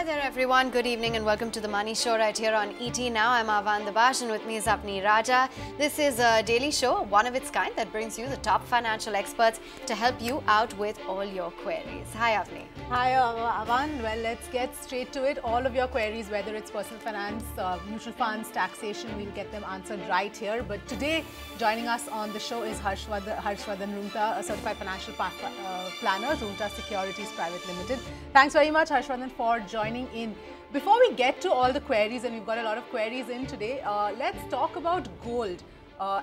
Hi there everyone, good evening and welcome to the Money Show right here on ET Now. I'm Avan Dabash and with me is Apni Raja. This is a daily show, one of its kind, that brings you the top financial experts to help you out with all your queries. Hi Apni. Hi Avan. Well, let's get straight to it. All of your queries, whether it's personal finance, mutual funds, taxation, we'll get them answered right here. But today, joining us on the show is Harshvardhan Roongta, a certified financial planner, Roongta Securities Private Limited. Thanks very much, Harshvardhan, for joining in. Before we get to all the queries, and we've got a lot of queries in today, let's talk about gold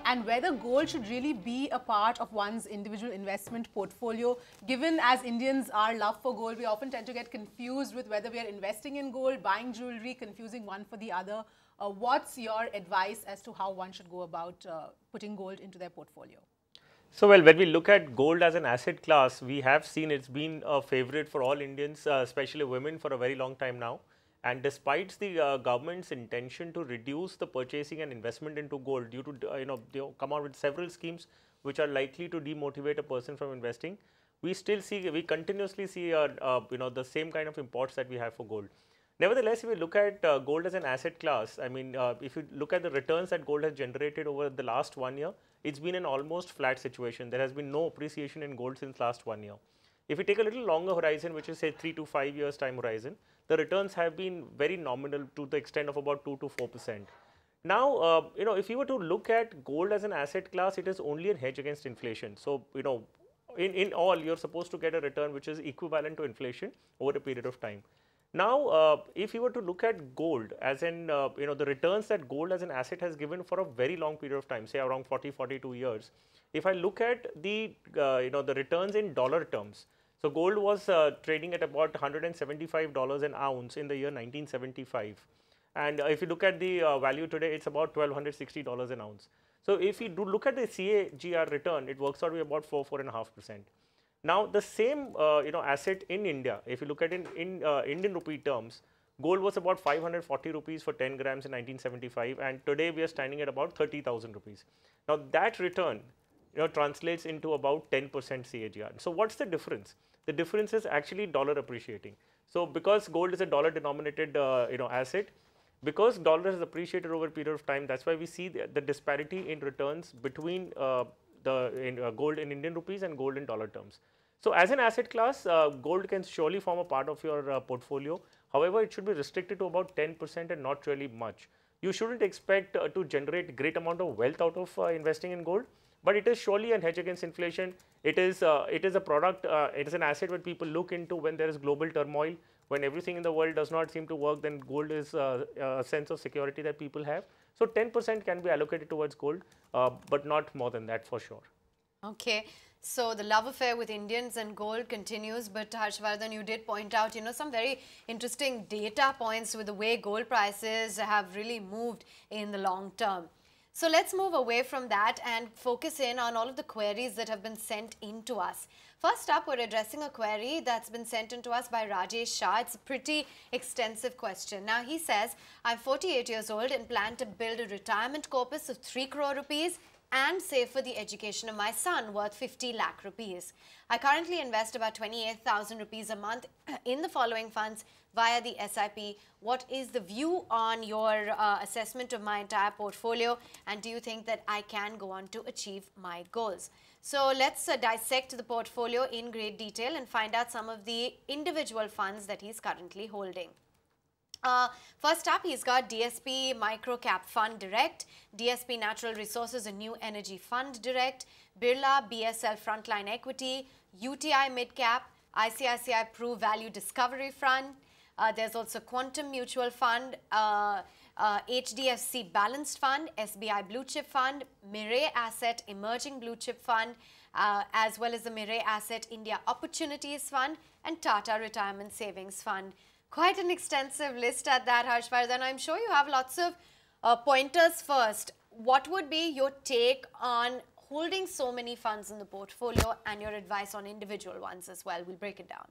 and whether gold should really be a part of one's individual investment portfolio. Given as Indians, our love for gold, we often tend to get confused with whether we are investing in gold, buying jewelry, confusing one for the other. What's your advice as to how one should go about putting gold into their portfolio? So, well, when we look at gold as an asset class, we have seen it's been a favorite for all Indians, especially women, for a very long time now. And despite the government's intention to reduce the purchasing and investment into gold due to, they come out with several schemes which are likely to demotivate a person from investing, we continuously see, the same kind of imports that we have for gold. Nevertheless, if we look at gold as an asset class, I mean, if you look at the returns that gold has generated over the last 1 year, it's been an almost flat situation. There has been no appreciation in gold since last 1 year. If we take a little longer horizon, which is say 3 to 5 years time horizon, the returns have been very nominal to the extent of about 2 to 4%. Now, if you were to look at gold as an asset class, it is only a hedge against inflation. So, in all, you're supposed to get a return which is equivalent to inflation over a period of time. Now, if you were to look at gold as in, the returns that gold as an asset has given for a very long period of time, say around 42 years. If I look at the, the returns in dollar terms, so gold was trading at about $175 an ounce in the year 1975. And if you look at the value today, it's about $1,260 an ounce. So if you do look at the CAGR return, it works out to be about 4–4.5%. Now, the same asset in India, if you look at it in Indian rupee terms, gold was about 540 rupees for 10 grams in 1975, and today we are standing at about 30,000 rupees. Now, that return translates into about 10% CAGR. So, what's the difference? The difference is actually dollar appreciating. So, because gold is a dollar denominated asset, because dollar has appreciated over a period of time, that's why we see the disparity in returns between gold in Indian rupees and gold in dollar terms. So, as an asset class, gold can surely form a part of your portfolio. However, it should be restricted to about 10% and not really much. You shouldn't expect to generate great amount of wealth out of investing in gold, but it is surely a hedge against inflation. It is a product, it is an asset that people look into when there is global turmoil. When everything in the world does not seem to work, then gold is a sense of security that people have. So 10% can be allocated towards gold, but not more than that for sure. Okay. So the love affair with Indians and gold continues, but Harshvardhan, you did point out, some very interesting data points with the way gold prices have really moved in the long term. So let's move away from that and focus in on all of the queries that have been sent in to us. First up, we're addressing a query that's been sent in to us by Rajesh Shah. It's a pretty extensive question. Now, he says, I'm 48 years old and plan to build a retirement corpus of 3 crore rupees and save for the education of my son worth 50 lakh rupees. I currently invest about 28,000 rupees a month in the following funds via the SIP. What is the view on your assessment of my entire portfolio, and do you think that I can go on to achieve my goals? So let's dissect the portfolio in great detail and find out some of the individual funds that he's currently holding. First up, he's got DSP Micro Cap Fund Direct, DSP Natural Resources and New Energy Fund Direct, Birla BSL Frontline Equity, UTI Mid Cap, ICICI Pru Value Discovery Fund. There's also Quantum Mutual Fund, HDFC Balanced Fund, SBI Blue Chip Fund, Mirae Asset Emerging Blue Chip Fund, as well as the Mirae Asset India Opportunities Fund and Tata Retirement Savings Fund. Quite an extensive list at that, Harshvardhan. I'm sure you have lots of pointers first. What would be your take on holding so many funds in the portfolio and your advice on individual ones as well? We'll break it down.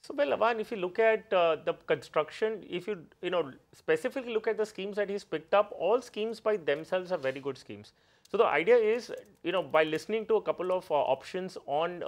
So, well, Avan, if you look at the construction, if you specifically look at the schemes that he's picked up, all schemes by themselves are very good schemes. So the idea is, by listening to a couple of options on,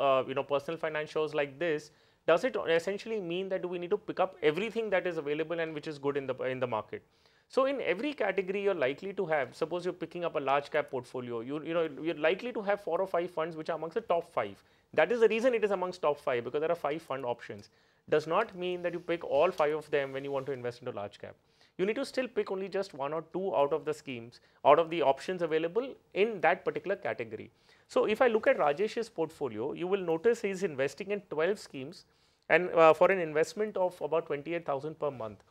personal finance shows like this, does it essentially mean that we need to pick up everything that is available and which is good in the market? So in every category you're likely to have, suppose you're picking up a large cap portfolio, you're likely to have 4 or 5 funds which are amongst the top 5. That is the reason it is amongst top 5, because there are 5 fund options. Does not mean that you pick all 5 of them when you want to invest into large cap. You need to still pick only just 1 or 2 out of the schemes, out of the options available in that particular category. So if I look at Rajesh's portfolio, you will notice he is investing in 12 schemes and for an investment of about 28,000 per month.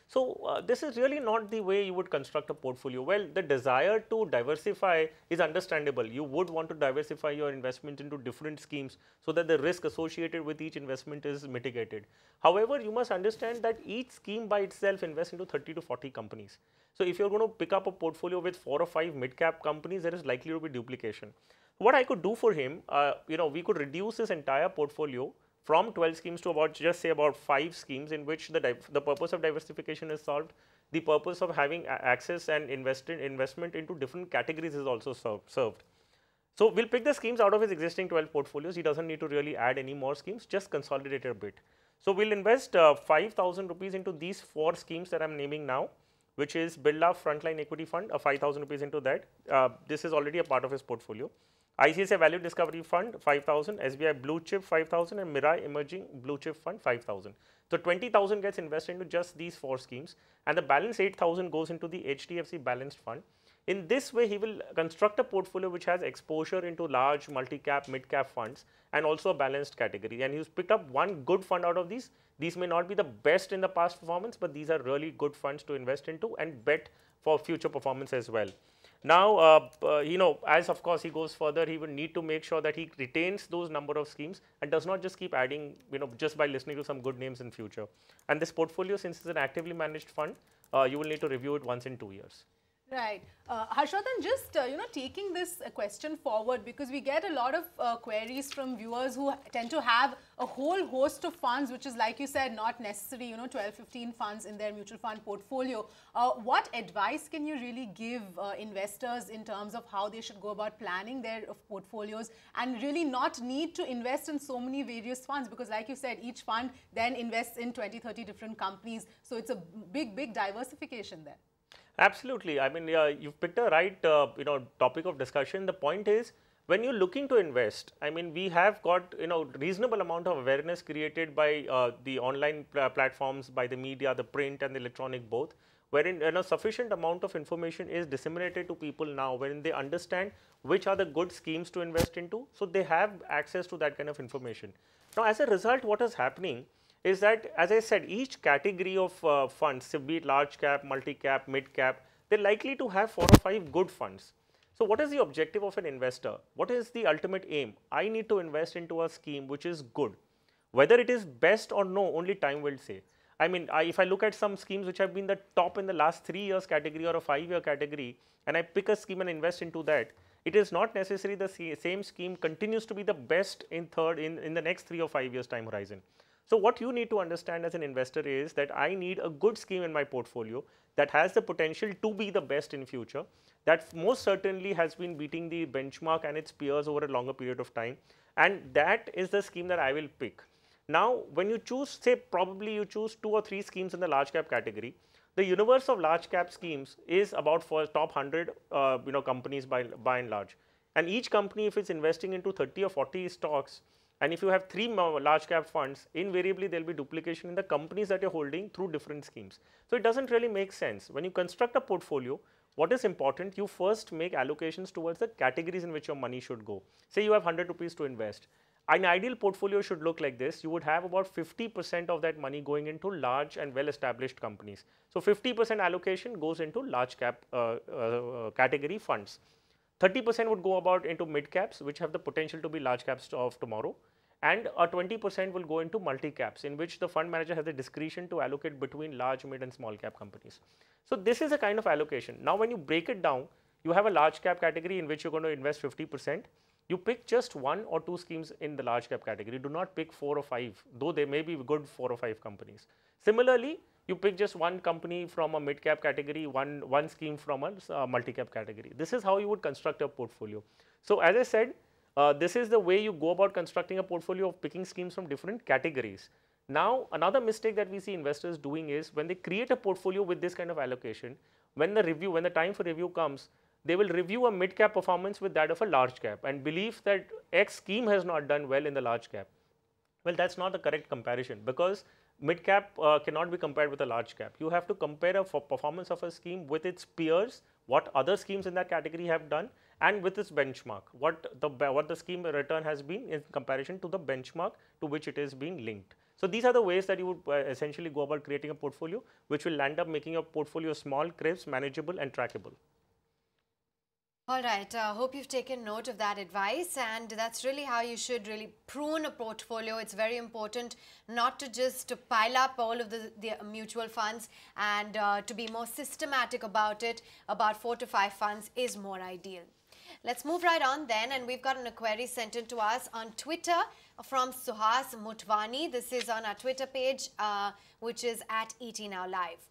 So this is really not the way you would construct a portfolio. Well, the desire to diversify is understandable. You would want to diversify your investment into different schemes so that the risk associated with each investment is mitigated. However, you must understand that each scheme by itself invests into 30 to 40 companies. So if you're going to pick up a portfolio with 4 or 5 mid-cap companies, there is likely to be duplication. What I could do for him, we could reduce his entire portfolio from 12 schemes to about, just say, about 5 schemes, in which the purpose of diversification is solved. The purpose of having access and investment into different categories is also served. So we'll pick the schemes out of his existing 12 portfolios. He doesn't need to really add any more schemes, just consolidate a bit. So we'll invest 5,000 rupees into these 4 schemes that I'm naming now, which is Birla Frontline Equity Fund, 5,000 rupees into that. This is already a part of his portfolio. ICICI Value Discovery Fund 5,000, SBI Blue Chip 5,000, and Mirai Emerging Blue Chip Fund 5,000. So 20,000 gets invested into just these 4 schemes, and the balance 8,000 goes into the HDFC Balanced Fund. In this way, he will construct a portfolio which has exposure into large multi-cap, mid-cap funds, and also a balanced category. And he's picked up one good fund out of these. These may not be the best in the past performance, but these are really good funds to invest into and bet for future performance as well. Now, as of course he goes further, he will need to make sure that he retains those number of schemes and does not just keep adding, just by listening to some good names in future. And this portfolio, since it's an actively managed fund, you will need to review it once in 2 years. Right. Harshvardhan, just, taking this question forward, because we get a lot of queries from viewers who tend to have a whole host of funds, which is, like you said, not necessary, 12, 15 funds in their mutual fund portfolio. What advice can you really give investors in terms of how they should go about planning their portfolios and really not need to invest in so many various funds? Because like you said, each fund then invests in 20, 30 different companies. So it's a big, big diversification there. Absolutely. I mean, you've picked a right, topic of discussion. The point is, when you're looking to invest, I mean, we have got, reasonable amount of awareness created by the online platforms, by the media, the print and the electronic both, wherein a sufficient amount of information is disseminated to people now, wherein they understand which are the good schemes to invest into. So they have access to that kind of information. Now, as a result, what is happening is that, as I said, each category of funds, be it large cap, multi-cap, mid-cap, they're likely to have 4 or 5 good funds. So what is the objective of an investor? What is the ultimate aim? I need to invest into a scheme which is good. Whether it is best or no, only time will say. I mean, if I look at some schemes which have been the top in the last 3 years category or a 5-year category, and I pick a scheme and invest into that, it is not necessarily the same scheme continues to be the best in the next 3 or 5 years time horizon. So what you need to understand as an investor is that I need a good scheme in my portfolio that has the potential to be the best in future, that most certainly has been beating the benchmark and its peers over a longer period of time, and that is the scheme that I will pick. Now, when you choose, say probably you choose 2 or 3 schemes in the large cap category, the universe of large cap schemes is about for top 100 companies by and large, and each company, if it's investing into 30 or 40 stocks, and if you have 3 large cap funds, invariably there will be duplication in the companies that you're holding through different schemes. So it doesn't really make sense. When you construct a portfolio, what is important? You first make allocations towards the categories in which your money should go. Say you have 100 rupees to invest. An ideal portfolio should look like this. You would have about 50% of that money going into large and well-established companies. So 50% allocation goes into large cap category funds. 30% would go about into mid caps, which have the potential to be large caps of tomorrow, and 20% will go into multi caps, in which the fund manager has the discretion to allocate between large, mid and small cap companies. So this is a kind of allocation. Now when you break it down, you have a large cap category in which you're going to invest 50%. You pick just 1 or 2 schemes in the large cap category. Do not pick 4 or 5, though they may be good 4 or 5 companies. Similarly, you pick just 1 company from a mid cap category, one scheme from a multi cap category. This is how you would construct a portfolio. So as I said, This is the way you go about constructing a portfolio of picking schemes from different categories. Now, another mistake that we see investors doing is when they create a portfolio with this kind of allocation, when the time for review comes, they will review a mid cap performance with that of a large cap and believe that X scheme has not done well in the large cap. Well, that's not the correct comparison, because mid cap cannot be compared with a large cap. You have to compare a performance of a scheme with its peers, what other schemes in that category have done, and with its benchmark, what the scheme return has been in comparison to the benchmark to which it is being linked. So these are the ways that you would essentially go about creating a portfolio, which will end up making your portfolio small, crisp, manageable, and trackable. All right, hope you've taken note of that advice, and that's really how you should really prune a portfolio. It's very important not to just pile up all of the mutual funds, and to be more systematic about it. About 4 to 5 funds is more ideal. Let's move right on then, and we've got a query sent in to us on Twitter from Suhas Mutwani. This is on our Twitter page, which is at ET Now Live.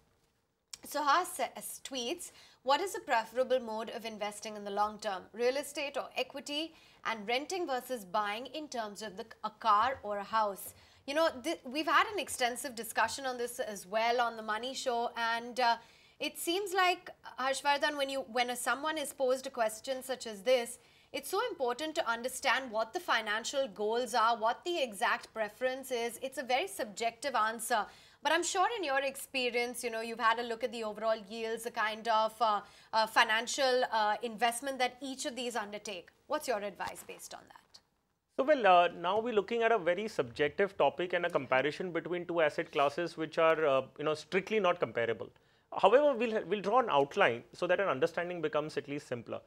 Suhas tweets, what is the preferable mode of investing in the long term, real estate or equity, and renting versus buying in terms of a car or a house? You know, we've had an extensive discussion on this as well on the Money Show, and it seems like, Harshvardhan, when someone is posed a question such as this, it's so important to understand what the financial goals are, what the exact preference is. It's a very subjective answer. But I'm sure in your experience, you know, you've had a look at the overall yields, the kind of financial investment that each of these undertake. What's your advice based on that? So, well, now we're looking at a very subjective topic and a comparison between two asset classes which are, strictly not comparable. However, we'll draw an outline so that an understanding becomes at least simpler.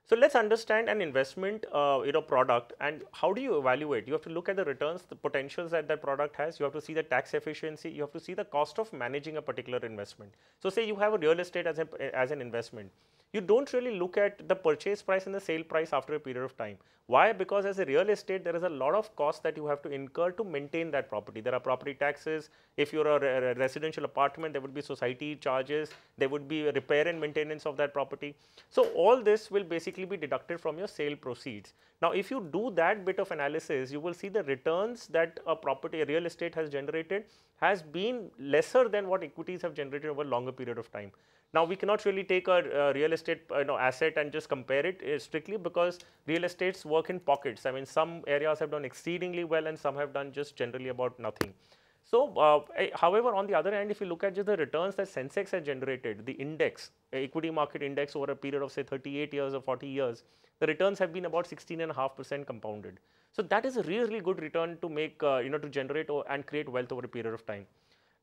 So let's understand an investment product, and how do you evaluate? You have to look at the returns, the potentials that that product has. You have to see the tax efficiency. You have to see the cost of managing a particular investment. So say you have a real estate as an investment. You don't really look at the purchase price and the sale price after a period of time. Why? Because as a real estate, there is a lot of cost that you have to incur to maintain that property. There are property taxes. If you're a residential apartment, there would be society charges. There would be repair and maintenance of that property. So all this will basically be deducted from your sale proceeds. Now, if you do that bit of analysis, you will see the returns that a real estate has generated has been lesser than what equities have generated over a longer period of time. Now, we cannot really take a real estate asset and just compare it strictly, because real estates work in pockets. I mean, some areas have done exceedingly well and some have done just generally about nothing. So, however, on the other hand, if you look at just the returns that Sensex has generated, the index, equity market index over a period of say 38 years or 40 years, the returns have been about 16.5% compounded. So, that is a really good return to make, to generate and create wealth over a period of time.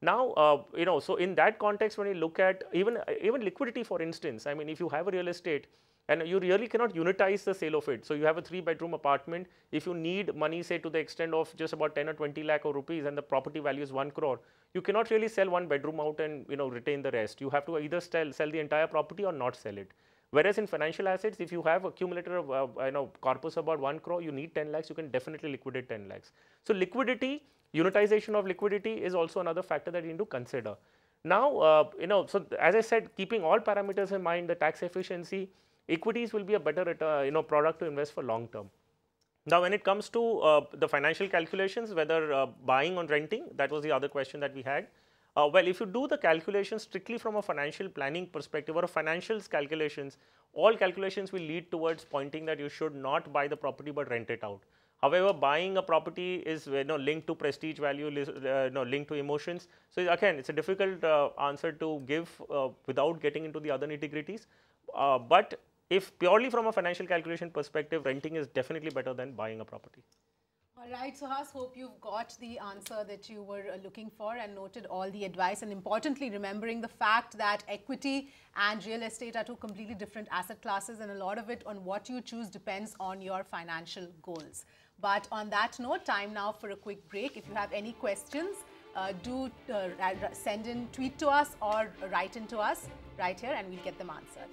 Now, so in that context, when you look at even liquidity, for instance, I mean, if you have a real estate and you really cannot unitize the sale of it. So you have a 3-bedroom apartment. If you need money, say to the extent of just about 10 or 20 lakh of rupees, and the property value is 1 crore, you cannot really sell 1 bedroom out and retain the rest. You have to either sell the entire property or not sell it. Whereas in financial assets, if you have accumulated corpus about 1 crore, you need 10 lakhs, you can definitely liquidate 10 lakhs. So liquidity, unitization of liquidity is also another factor that you need to consider. Now, so as I said, keeping all parameters in mind, the tax efficiency, equities will be a better product to invest for long term. Now, when it comes to the financial calculations, whether buying or renting, that was the other question that we had. Well, if you do the calculations strictly from a financial planning perspective or a financials calculations, all calculations will lead towards pointing that you should not buy the property but rent it out. However, buying a property is linked to prestige value, linked to emotions. So again, it's a difficult answer to give without getting into the other nitty-gritties. But if purely from a financial calculation perspective, renting is definitely better than buying a property. All right, Suhas, hope you've got the answer that you were looking for and noted all the advice, and importantly, remembering the fact that equity and real estate are two completely different asset classes, and a lot of it on what you choose depends on your financial goals. But on that note, time now for a quick break. If you have any questions, do send in, tweet to us or write in to us right here, and we'll get them answered.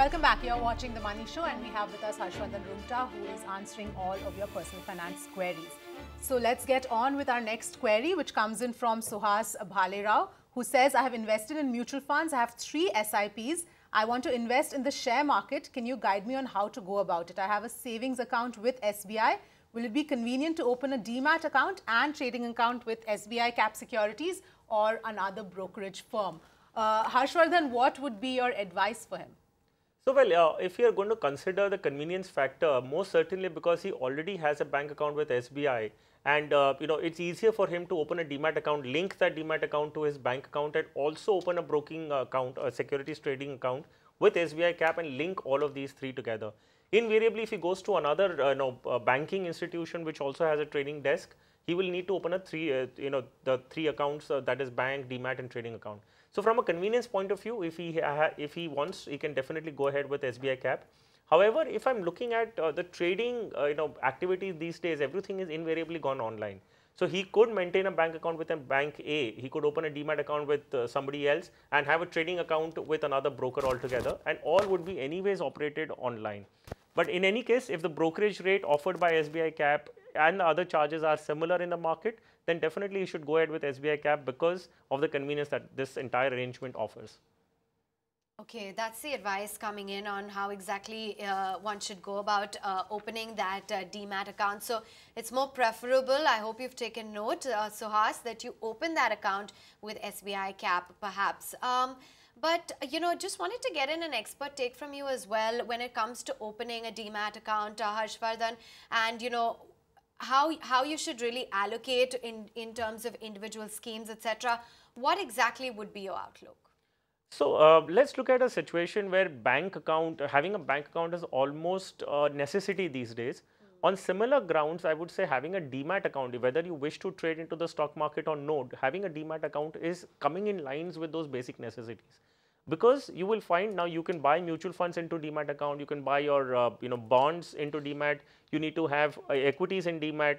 welcome back. You're watching The Money Show and we have with us Harshvardhan Roongta, who is answering all of your personal finance queries. So let's get on with our next query, which comes in from Suhas Bhalerao, who says, I have invested in mutual funds. I have 3 SIPs. I want to invest in the share market. Can you guide me on how to go about it? I have a savings account with SBI. Will it be convenient to open a demat account and trading account with SBI Cap Securities or another brokerage firm? Harshvardhan, what would be your advice for him? So, well, if you are going to consider the convenience factor, most certainly because he already has a bank account with SBI, and it's easier for him to open a demat account, link that demat account to his bank account, and also open a broking account, a securities trading account with SBI Cap, and link all of these 3 together. Invariably, if he goes to another banking institution which also has a trading desk, he will need to open a the 3 accounts, that is bank, demat, and trading account. So, from a convenience point of view, if he wants, he can definitely go ahead with SBI Cap. However, if I'm looking at the trading activities these days, everything is invariably gone online. So, he could maintain a bank account with a bank A, he could open a demat account with somebody else and have a trading account with another broker altogether, and all would be anyways operated online. But in any case, if the brokerage rate offered by SBI Cap and the other charges are similar in the market, then definitely you should go ahead with SBI Cap because of the convenience that this entire arrangement offers. Okay, that's the advice coming in on how exactly one should go about opening that demat account. So it's more preferable, I hope you've taken note, Suhas, that you open that account with SBI Cap perhaps. But, just wanted to get in an expert take from you as well when it comes to opening a demat account, Harshvardhan, and, how you should really allocate in terms of individual schemes, etc. What exactly would be your outlook? So, let's look at a situation where having a bank account is almost a necessity these days. On similar grounds, I would say having a demat account, whether you wish to trade into the stock market or not, having a demat account is coming in lines with those basic necessities. Because you will find now you can buy mutual funds into demat account, you can buy your bonds into demat, you need to have equities in demat.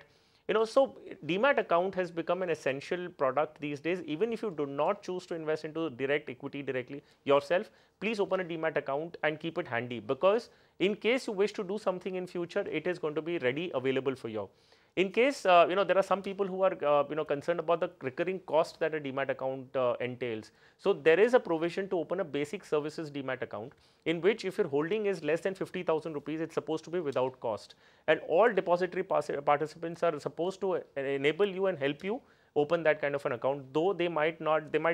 So demat account has become an essential product these days. Even if you do not choose to invest into direct equity directly yourself, please open a demat account and keep it handy, because in case you wish to do something in future, it is going to be ready available for you. In case there are some people who are concerned about the recurring cost that a demat account entails. So there is a provision to open a basic services demat account, in which if your holding is less than 50,000 rupees, it's supposed to be without cost, and all depository participants are supposed to enable you and help you open that kind of an account. Though they might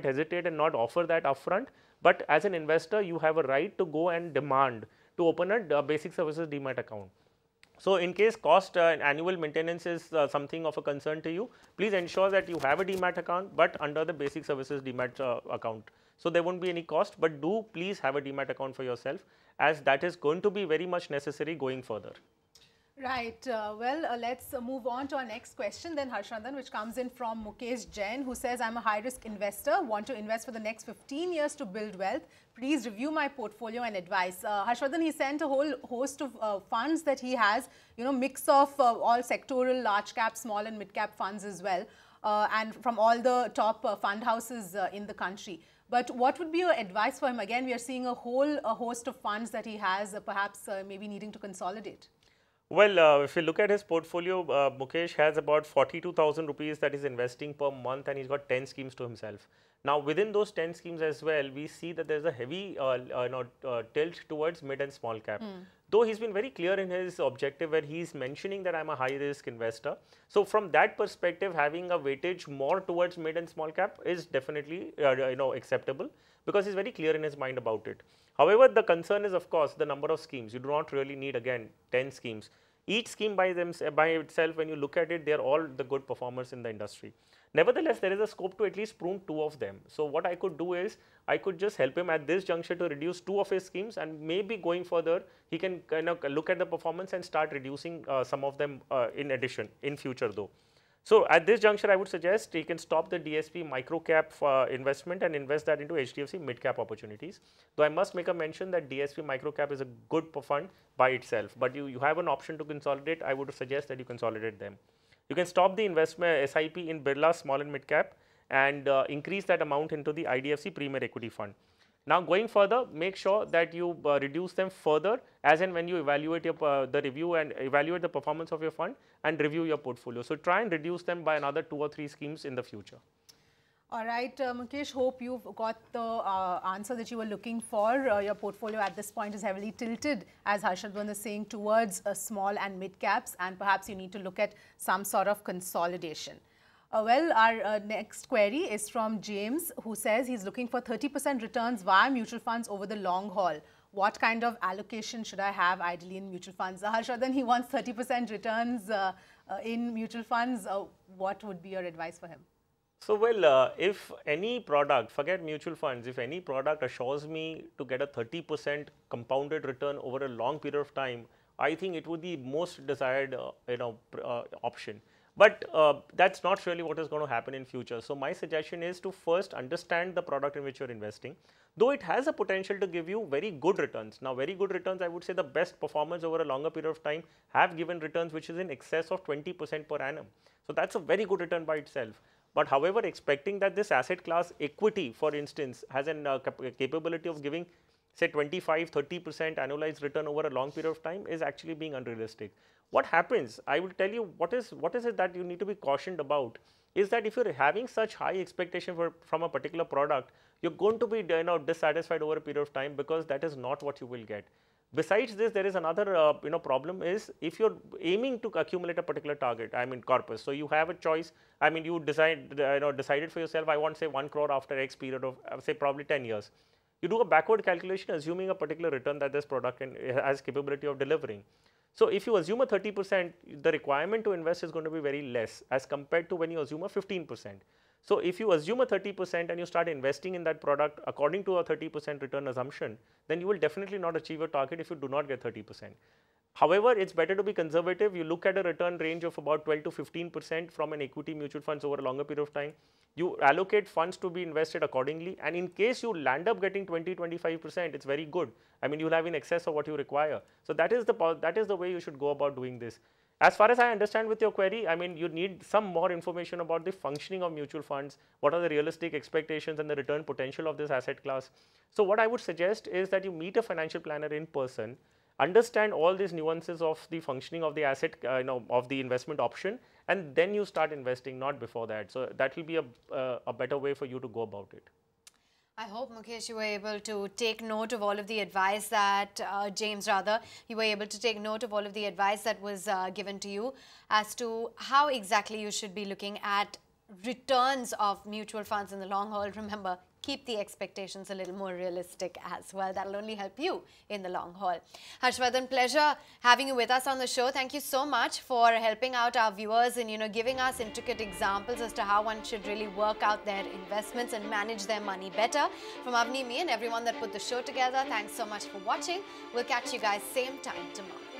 hesitate and not offer that upfront, but as an investor you have a right to go and demand to open a basic services demat account. So, in case cost and annual maintenance is something of a concern to you, please ensure that you have a demat account, but under the basic services demat account. So, there won't be any cost, but do please have a demat account for yourself, as that is going to be very much necessary going further. Right. Let's move on to our next question then, Harshvardhan, which comes in from Mukesh Jain, who says, I'm a high-risk investor, want to invest for the next 15 years to build wealth. Please review my portfolio and advice. Harshvardhan, he sent a whole host of funds that he has, mix of all sectoral, large cap, small and mid cap funds as well, and from all the top fund houses in the country. But what would be your advice for him? Again, we are seeing a host of funds that he has, perhaps maybe needing to consolidate. Well, if you look at his portfolio, Mukesh has about 42,000 rupees that he's investing per month, and he's got 10 schemes to himself. Now, within those 10 schemes as well, we see that there's a heavy tilt towards mid and small cap. Though he's been very clear in his objective where he's mentioning that I'm a high risk investor. So, from that perspective, having a weightage more towards mid and small cap is definitely acceptable, because he's very clear in his mind about it. However, the concern is, of course, the number of schemes. You do not really need, again, 10 schemes. Each scheme by itself, when you look at it, they are all the good performers in the industry. Nevertheless, there is a scope to at least prune 2 of them. So what I could do is, I could just help him at this juncture to reduce 2 of his schemes, and maybe going further, he can kind of look at the performance and start reducing some of them in addition, in future though. So at this juncture, I would suggest he can stop the DSP micro cap investment and invest that into HDFC mid cap opportunities. Though I must make a mention that DSP micro cap is a good fund by itself, but you have an option to consolidate. I would suggest that you consolidate them. You can stop the investment SIP in Birla small and mid cap and increase that amount into the IDFC Premier Equity Fund. Now, going further, make sure that you reduce them further as and when you evaluate your the review and evaluate the performance of your fund and review your portfolio. So, try and reduce them by another 2 or 3 schemes in the future. All right, Mukesh, hope you've got the answer that you were looking for. Your portfolio at this point is heavily tilted, as Harshvardhan is saying, towards small and mid caps, and perhaps you need to look at some sort of consolidation. Well, our next query is from James, who says he's looking for 30% returns via mutual funds over the long haul. What kind of allocation should I have ideally in mutual funds? Harshvardhan, he wants 30% returns in mutual funds. What would be your advice for him? So, well, if any product, forget mutual funds, if any product assures me to get a 30% compounded return over a long period of time, I think it would be most desired option. But that's not really what is going to happen in future. So, my suggestion is to first understand the product in which you are investing, though it has a potential to give you very good returns. Now, very good returns, I would say the best performance over a longer period of time have given returns which is in excess of 20% per annum. So, that's a very good return by itself. But however, expecting that this asset class equity, for instance, has a capability of giving say 25–30% annualized return over a long period of time is actually being unrealistic. What happens, I will tell you what is it that you need to be cautioned about is that if you are having such high expectation from a particular product, you are going to be dissatisfied over a period of time, because that is not what you will get. Besides this, there is another problem is if you are aiming to accumulate a particular target, I mean corpus. So, you have a choice, I mean you decided for yourself, I want say 1 crore after X period of say probably 10 years. You do a backward calculation assuming a particular return that this product has capability of delivering. So, if you assume a 30%, the requirement to invest is going to be very less as compared to when you assume a 15%. So, if you assume a 30% and you start investing in that product according to a 30% return assumption, then you will definitely not achieve your target if you do not get 30%. However, it is better to be conservative. You look at a return range of about 12 to 15% from an equity mutual funds over a longer period of time. You allocate funds to be invested accordingly, and in case you land up getting 20–25%, it is very good. I mean, you will have in excess of what you require. So, that is the way you should go about doing this. As far as I understand with your query, I mean, you need some more information about the functioning of mutual funds, what are the realistic expectations and the return potential of this asset class. So, what I would suggest is that you meet a financial planner in person, understand all these nuances of the functioning of the asset, of the investment option, and then you start investing, not before that. So, that will be a better way for you to go about it. I hope, Mukesh, you were able to take note of all of the advice that, James rather, you were able to take note of all of the advice that was given to you as to how exactly you should be looking at returns of mutual funds in the long haul. Remember, keep the expectations a little more realistic as well. That will only help you in the long haul. Harshvardhan, pleasure having you with us on the show. Thank you so much for helping out our viewers and giving us intricate examples as to how one should really work out their investments and manage their money better. From Avni, me and everyone that put the show together, thanks so much for watching. We'll catch you guys same time tomorrow.